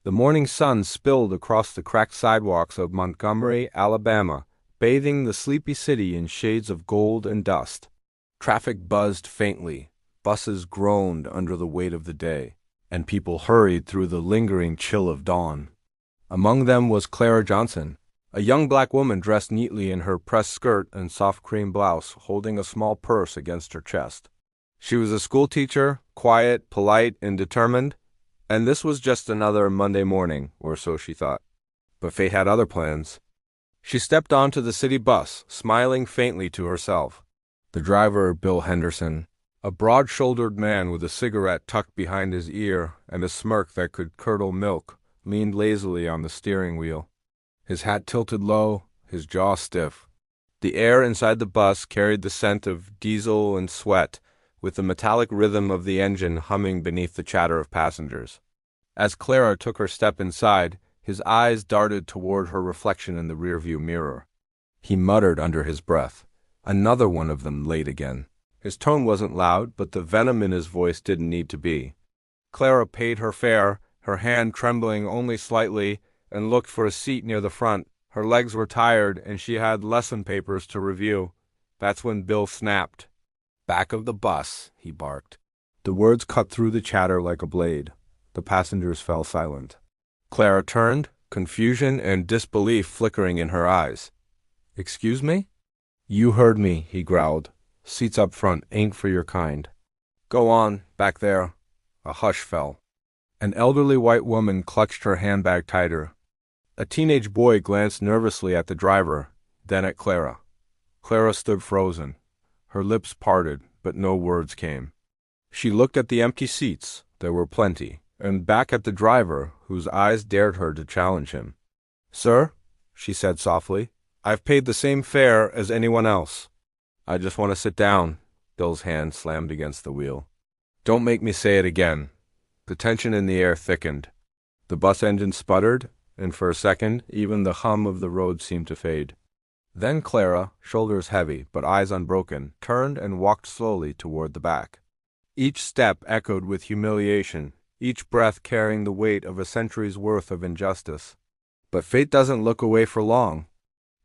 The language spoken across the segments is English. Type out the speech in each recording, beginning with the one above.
The morning sun spilled across the cracked sidewalks of Montgomery, Alabama, bathing the sleepy city in shades of gold and dust. Traffic buzzed faintly, buses groaned under the weight of the day, and people hurried through the lingering chill of dawn. Among them was Clara Johnson, a young black woman dressed neatly in her pressed skirt and soft cream blouse, holding a small purse against her chest. She was a schoolteacher, quiet, polite, and determined, and this was just another Monday morning, or so she thought. But fate had other plans. She stepped onto the city bus, smiling faintly to herself. The driver, Bill Henderson, a broad-shouldered man with a cigarette tucked behind his ear and a smirk that could curdle milk, leaned lazily on the steering wheel. His hat tilted low, his jaw stiff. The air inside the bus carried the scent of diesel and sweat, with the metallic rhythm of the engine humming beneath the chatter of passengers. As Clara took her step inside, his eyes darted toward her reflection in the rearview mirror. He muttered under his breath, "Another one of them late again." His tone wasn't loud, but the venom in his voice didn't need to be. Clara paid her fare, her hand trembling only slightly, and looked for a seat near the front. Her legs were tired, and she had lesson papers to review. That's when Bill snapped. "Back of the bus," he barked. The words cut through the chatter like a blade. The passengers fell silent. Clara turned, confusion and disbelief flickering in her eyes. "Excuse me?" "You heard me," he growled. "Seats up front ain't for your kind." "Go on, back there." A hush fell. An elderly white woman clutched her handbag tighter. A teenage boy glanced nervously at the driver, then at Clara. Clara stood frozen. Her lips parted, but no words came. She looked at the empty seats, there were plenty, and back at the driver, whose eyes dared her to challenge him. "Sir," she said softly, "I've paid the same fare as anyone else." "I just want to sit down." Bill's hand slammed against the wheel. "Don't make me say it again." The tension in the air thickened. The bus engine sputtered, and for a second, even the hum of the road seemed to fade. Then Clara, shoulders heavy but eyes unbroken, turned and walked slowly toward the back. Each step echoed with humiliation, each breath carrying the weight of a century's worth of injustice. But fate doesn't look away for long.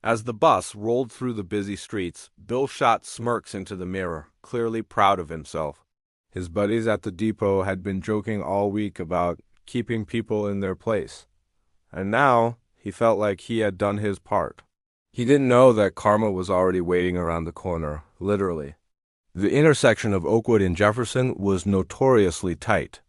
As the bus rolled through the busy streets, Bill shot smirks into the mirror, clearly proud of himself. His buddies at the depot had been joking all week about keeping people in their place. And now, he felt like he had done his part. He didn't know that karma was already waiting around the corner, literally. The intersection of Oakwood and Jefferson was notoriously tight.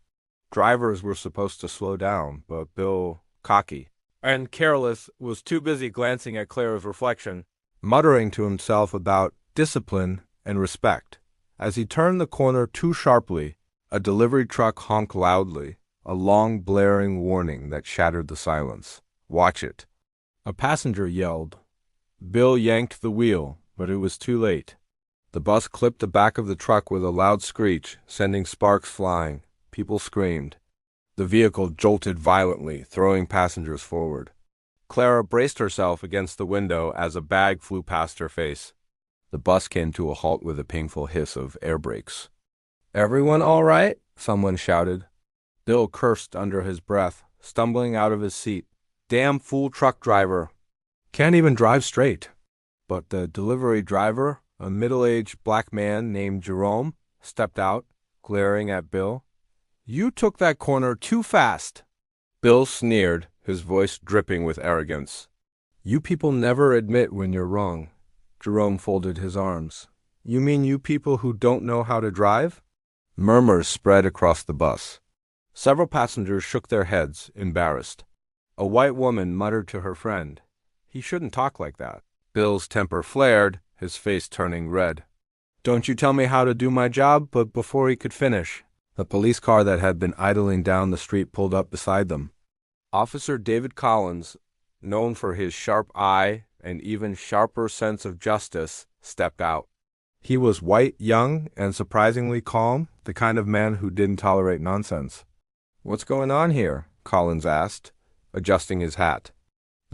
Drivers were supposed to slow down, but Bill, cocky and careless, was too busy glancing at Clara's reflection, muttering to himself about discipline and respect. As he turned the corner too sharply, a delivery truck honked loudly, a long blaring warning that shattered the silence. "Watch it." A passenger yelled. Bill yanked the wheel, but it was too late. The bus clipped the back of the truck with a loud screech, sending sparks flying. People screamed. The vehicle jolted violently, throwing passengers forward. Clara braced herself against the window as a bag flew past her face. The bus came to a halt with a painful hiss of air brakes. "Everyone all right?" someone shouted. Bill cursed under his breath, stumbling out of his seat. "Damn fool truck driver. Can't even drive straight." But the delivery driver, a middle-aged black man named Jerome, stepped out, glaring at Bill. "You took that corner too fast." Bill sneered, his voice dripping with arrogance. "You people never admit when you're wrong." Jerome folded his arms. "You mean you people who don't know how to drive?" Murmurs spread across the bus. Several passengers shook their heads, embarrassed. A white woman muttered to her friend, "He shouldn't talk like that." Bill's temper flared, his face turning red. "Don't you tell me how to do my job," but before he could finish, the police car that had been idling down the street pulled up beside them. Officer David Collins, known for his sharp eye and even sharper sense of justice, stepped out. He was white, young, and surprisingly calm, the kind of man who didn't tolerate nonsense. "What's going on here?" Collins asked, adjusting his hat.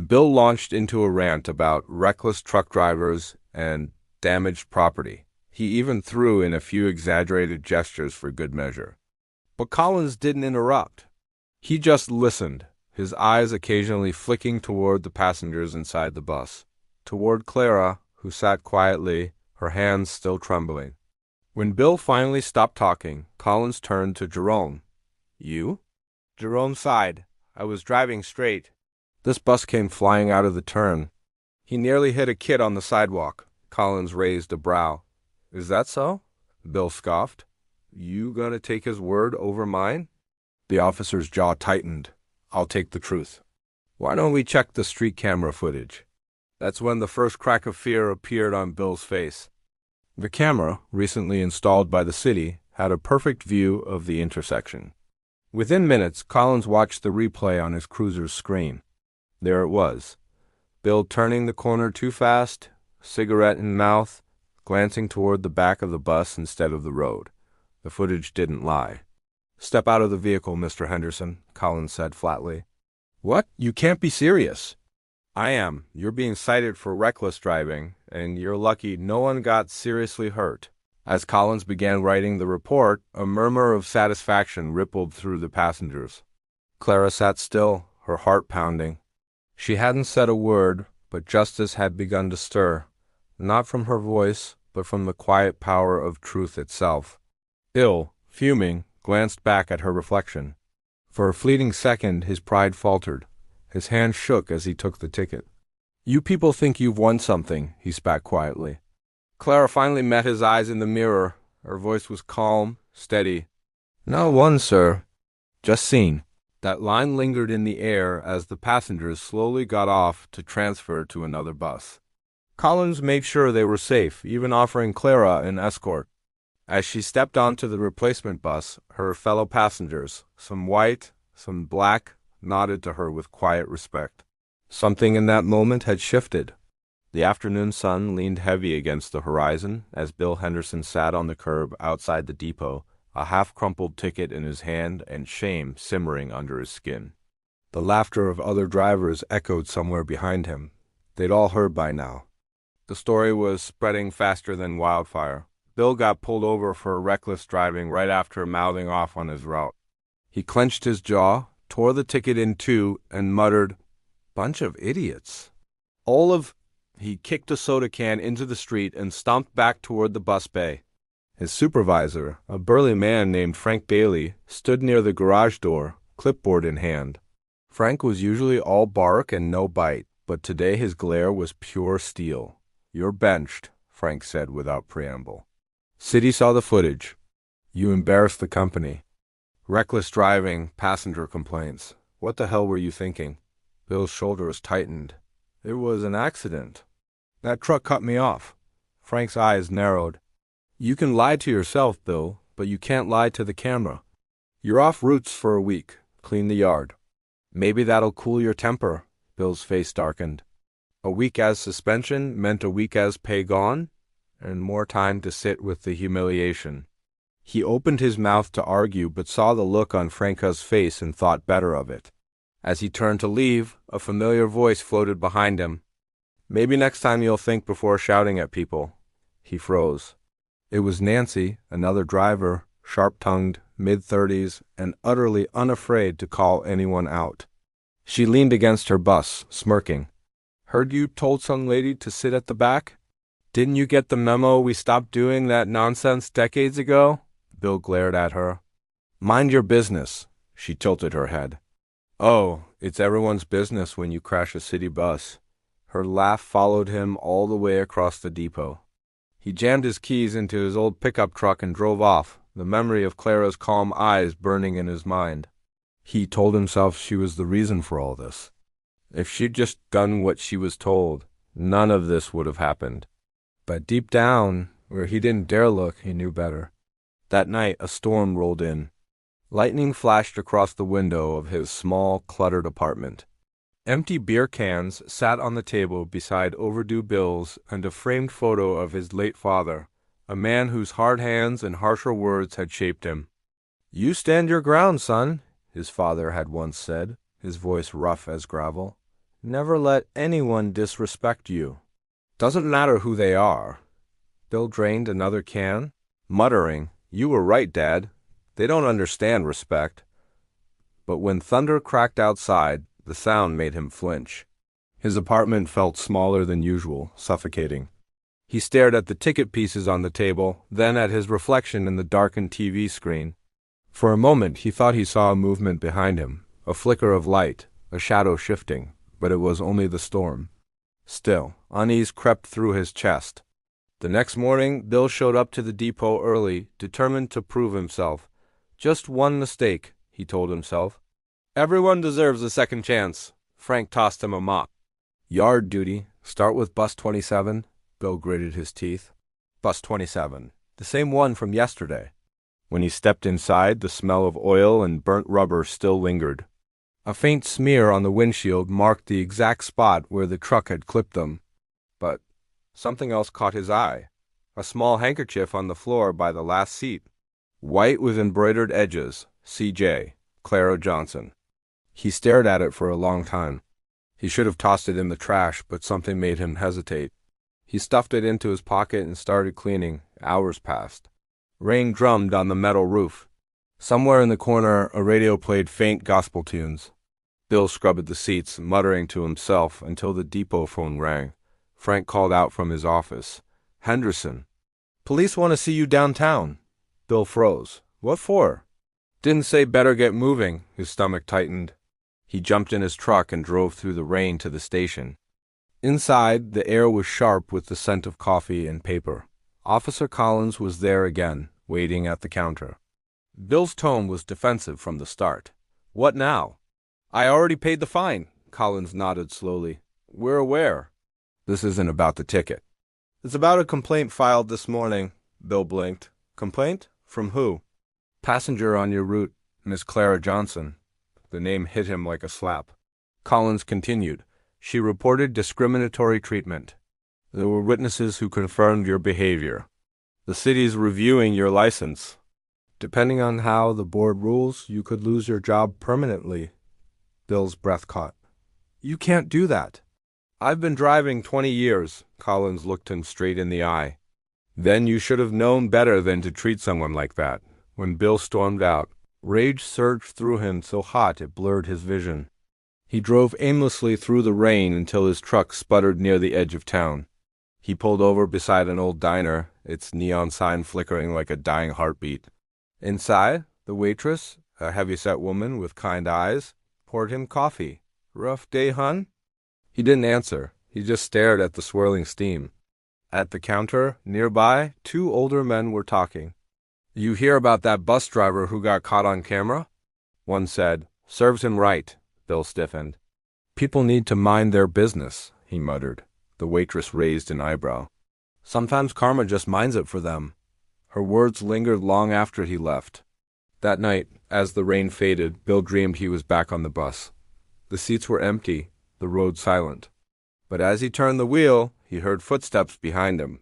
Bill launched into a rant about reckless truck drivers and damaged property. He even threw in a few exaggerated gestures for good measure. But Collins didn't interrupt. He just listened, his eyes occasionally flicking toward the passengers inside the bus, toward Clara, who sat quietly, her hands still trembling. When Bill finally stopped talking, Collins turned to Jerome. "You?" Jerome sighed. "I was driving straight. This bus came flying out of the turn. He nearly hit a kid on the sidewalk." Collins raised a brow. "Is that so?" Bill scoffed. "You gonna take his word over mine?" The officer's jaw tightened. "I'll take the truth. Why don't we check the street camera footage?" That's when the first crack of fear appeared on Bill's face. The camera, recently installed by the city, had a perfect view of the intersection. Within minutes, Collins watched the replay on his cruiser's screen. There it was. Bill turning the corner too fast, cigarette in mouth, glancing toward the back of the bus instead of the road. The footage didn't lie. "Step out of the vehicle, Mr. Henderson," Collins said flatly. "What? You can't be serious." "I am. You're being cited for reckless driving, and you're lucky no one got seriously hurt." As Collins began writing the report, a murmur of satisfaction rippled through the passengers. Clara sat still, her heart pounding. She hadn't said a word, but justice had begun to stir, not from her voice, but from the quiet power of truth itself. Bill, fuming, glanced back at her reflection. For a fleeting second his pride faltered. His hand shook as he took the ticket. "You people think you've won something," he spat quietly. Clara finally met his eyes in the mirror. Her voice was calm, steady. "Not won, sir. Just seen." That line lingered in the air as the passengers slowly got off to transfer to another bus. Collins made sure they were safe, even offering Clara an escort. As she stepped onto the replacement bus, her fellow passengers, some white, some black, nodded to her with quiet respect. Something in that moment had shifted. The afternoon sun leaned heavy against the horizon as Bill Henderson sat on the curb outside the depot, a half-crumpled ticket in his hand and shame simmering under his skin. The laughter of other drivers echoed somewhere behind him. They'd all heard by now. The story was spreading faster than wildfire. Bill got pulled over for reckless driving right after mouthing off on his route. He clenched his jaw, tore the ticket in two, and muttered, "Bunch of idiots." He kicked a soda can into the street and stomped back toward the bus bay. His supervisor, a burly man named Frank Bailey, stood near the garage door, clipboard in hand. Frank was usually all bark and no bite, but today his glare was pure steel. "You're benched," Frank said without preamble. City saw the footage. "You embarrassed the company. Reckless driving, passenger complaints. What the hell were you thinking?" Bill's shoulders tightened. "It was an accident. That truck cut me off." Frank's eyes narrowed. "You can lie to yourself, Bill, but you can't lie to the camera. You're off routes for a week. Clean the yard." "Maybe that'll cool your temper." Bill's face darkened. A week as suspension meant a week as pay gone, and more time to sit with the humiliation. He opened his mouth to argue, but saw the look on Franca's face and thought better of it. As he turned to leave, a familiar voice floated behind him. "Maybe next time you'll think before shouting at people." He froze. It was Nancy, another driver, sharp-tongued, mid-30s, and utterly unafraid to call anyone out. She leaned against her bus, smirking. "Heard you told some lady to sit at the back? Didn't you get the memo we stopped doing that nonsense decades ago?" Bill glared at her. "Mind your business." She tilted her head. "Oh, it's everyone's business when you crash a city bus." Her laugh followed him all the way across the depot. He jammed his keys into his old pickup truck and drove off, the memory of Clara's calm eyes burning in his mind. He told himself she was the reason for all this. If she'd just done what she was told, none of this would have happened. But deep down, where he didn't dare look, he knew better. That night, a storm rolled in. Lightning flashed across the window of his small, cluttered apartment. Empty beer cans sat on the table beside overdue bills and a framed photo of his late father, a man whose hard hands and harsher words had shaped him. "You stand your ground, son," his father had once said, his voice rough as gravel. "Never let anyone disrespect you. Doesn't matter who they are." Bill drained another can, muttering, "You were right, Dad. They don't understand respect." But when thunder cracked outside, the sound made him flinch. His apartment felt smaller than usual, suffocating. He stared at the ticket pieces on the table, then at his reflection in the darkened TV screen. For a moment he thought he saw a movement behind him, a flicker of light, a shadow shifting, but it was only the storm. Still, unease crept through his chest. The next morning, Bill showed up to the depot early, determined to prove himself. Just one mistake, he told himself. Everyone deserves a second chance. Frank tossed him a mop. Yard duty. Start with bus 27. Bill gritted his teeth. Bus 27. The same one from yesterday. When he stepped inside, the smell of oil and burnt rubber still lingered. A faint smear on the windshield marked the exact spot where the truck had clipped them. But something else caught his eye. A small handkerchief on the floor by the last seat. White with embroidered edges. C.J. Clara Johnson. He stared at it for a long time. He should have tossed it in the trash, but something made him hesitate. He stuffed it into his pocket and started cleaning. Hours passed. Rain drummed on the metal roof. Somewhere in the corner, a radio played faint gospel tunes. Bill scrubbed the seats, muttering to himself until the depot phone rang. Frank called out from his office. Henderson. Police want to see you downtown. Bill froze. What for? Didn't say better get moving. His stomach tightened. He jumped in his truck and drove through the rain to the station. Inside, the air was sharp with the scent of coffee and paper. Officer Collins was there again, waiting at the counter. Bill's tone was defensive from the start. What now? I already paid the fine. Collins nodded slowly. We're aware. This isn't about the ticket. It's about a complaint filed this morning. Bill blinked. Complaint? From who? Passenger on your route, Miss Clara Johnson. The name hit him like a slap. Collins continued. She reported discriminatory treatment. There were witnesses who confirmed your behavior. The city's reviewing your license. Depending on how the board rules, you could lose your job permanently. Bill's breath caught. You can't do that. I've been driving 20 years. Collins looked him straight in the eye. Then you should have known better than to treat someone like that. When Bill stormed out, rage surged through him so hot it blurred his vision. He drove aimlessly through the rain until his truck sputtered near the edge of town. He pulled over beside an old diner, its neon sign flickering like a dying heartbeat. Inside, the waitress, a heavy-set woman with kind eyes, poured him coffee. Rough day, hun? He didn't answer. He just stared at the swirling steam. At the counter, nearby, two older men were talking. You hear about that bus driver who got caught on camera? One said, serves him right. Bill stiffened. People need to mind their business, he muttered. The waitress raised an eyebrow. Sometimes karma just minds it for them. Her words lingered long after he left. That night, as the rain faded, Bill dreamed he was back on the bus. The seats were empty, the road silent. But as he turned the wheel, he heard footsteps behind him.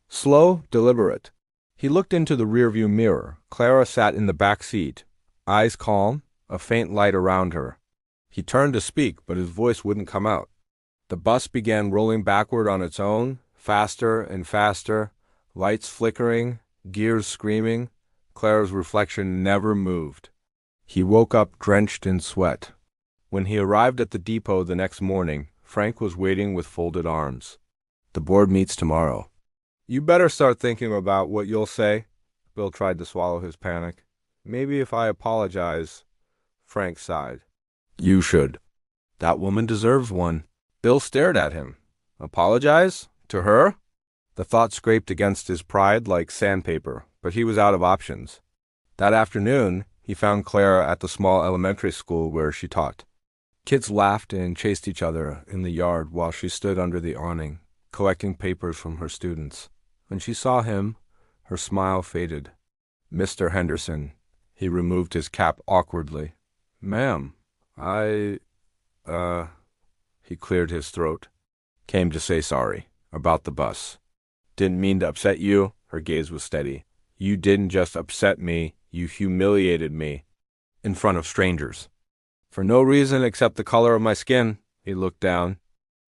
Slow, deliberate. He looked into the rearview mirror. Clara sat in the back seat, eyes calm, a faint light around her. He turned to speak, but his voice wouldn't come out. The bus began rolling backward on its own, faster and faster, lights flickering, gears screaming. Clara's reflection never moved. He woke up drenched in sweat. When he arrived at the depot the next morning, Frank was waiting with folded arms. The board meets tomorrow. You better start thinking about what you'll say. Bill tried to swallow his panic. Maybe if I apologize. Frank sighed. You should. That woman deserves one. Bill stared at him. Apologize? To her? The thought scraped against his pride like sandpaper, but he was out of options. That afternoon, he found Clara at the small elementary school where she taught. Kids laughed and chased each other in the yard while she stood under the awning, collecting papers from her students. When she saw him, her smile faded. Mr. Henderson. He removed his cap awkwardly. Ma'am, He cleared his throat. Came to say sorry. About the bus. Didn't mean to upset you. Her gaze was steady. You didn't just upset me. You humiliated me. In front of strangers. For no reason except the color of my skin. He looked down.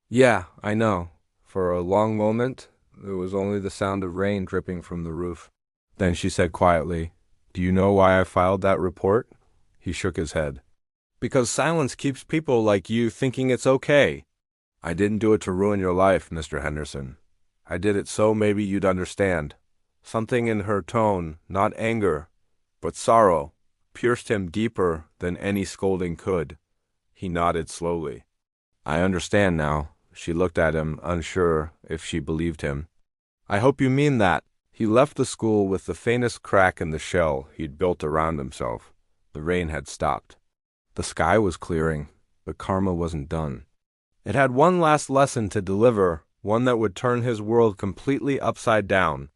Yeah, I know. For a long moment, there was only the sound of rain dripping from the roof. Then she said quietly, Do you know why I filed that report? He shook his head. Because silence keeps people like you thinking it's okay. I didn't do it to ruin your life, Mr. Henderson. I did it so maybe you'd understand. Something in her tone, not anger, but sorrow, pierced him deeper than any scolding could. He nodded slowly. I understand now. She looked at him, unsure if she believed him. I hope you mean that. He left the school with the faintest crack in the shell he'd built around himself. The rain had stopped. The sky was clearing, but karma wasn't done. It had one last lesson to deliver, one that would turn his world completely upside down.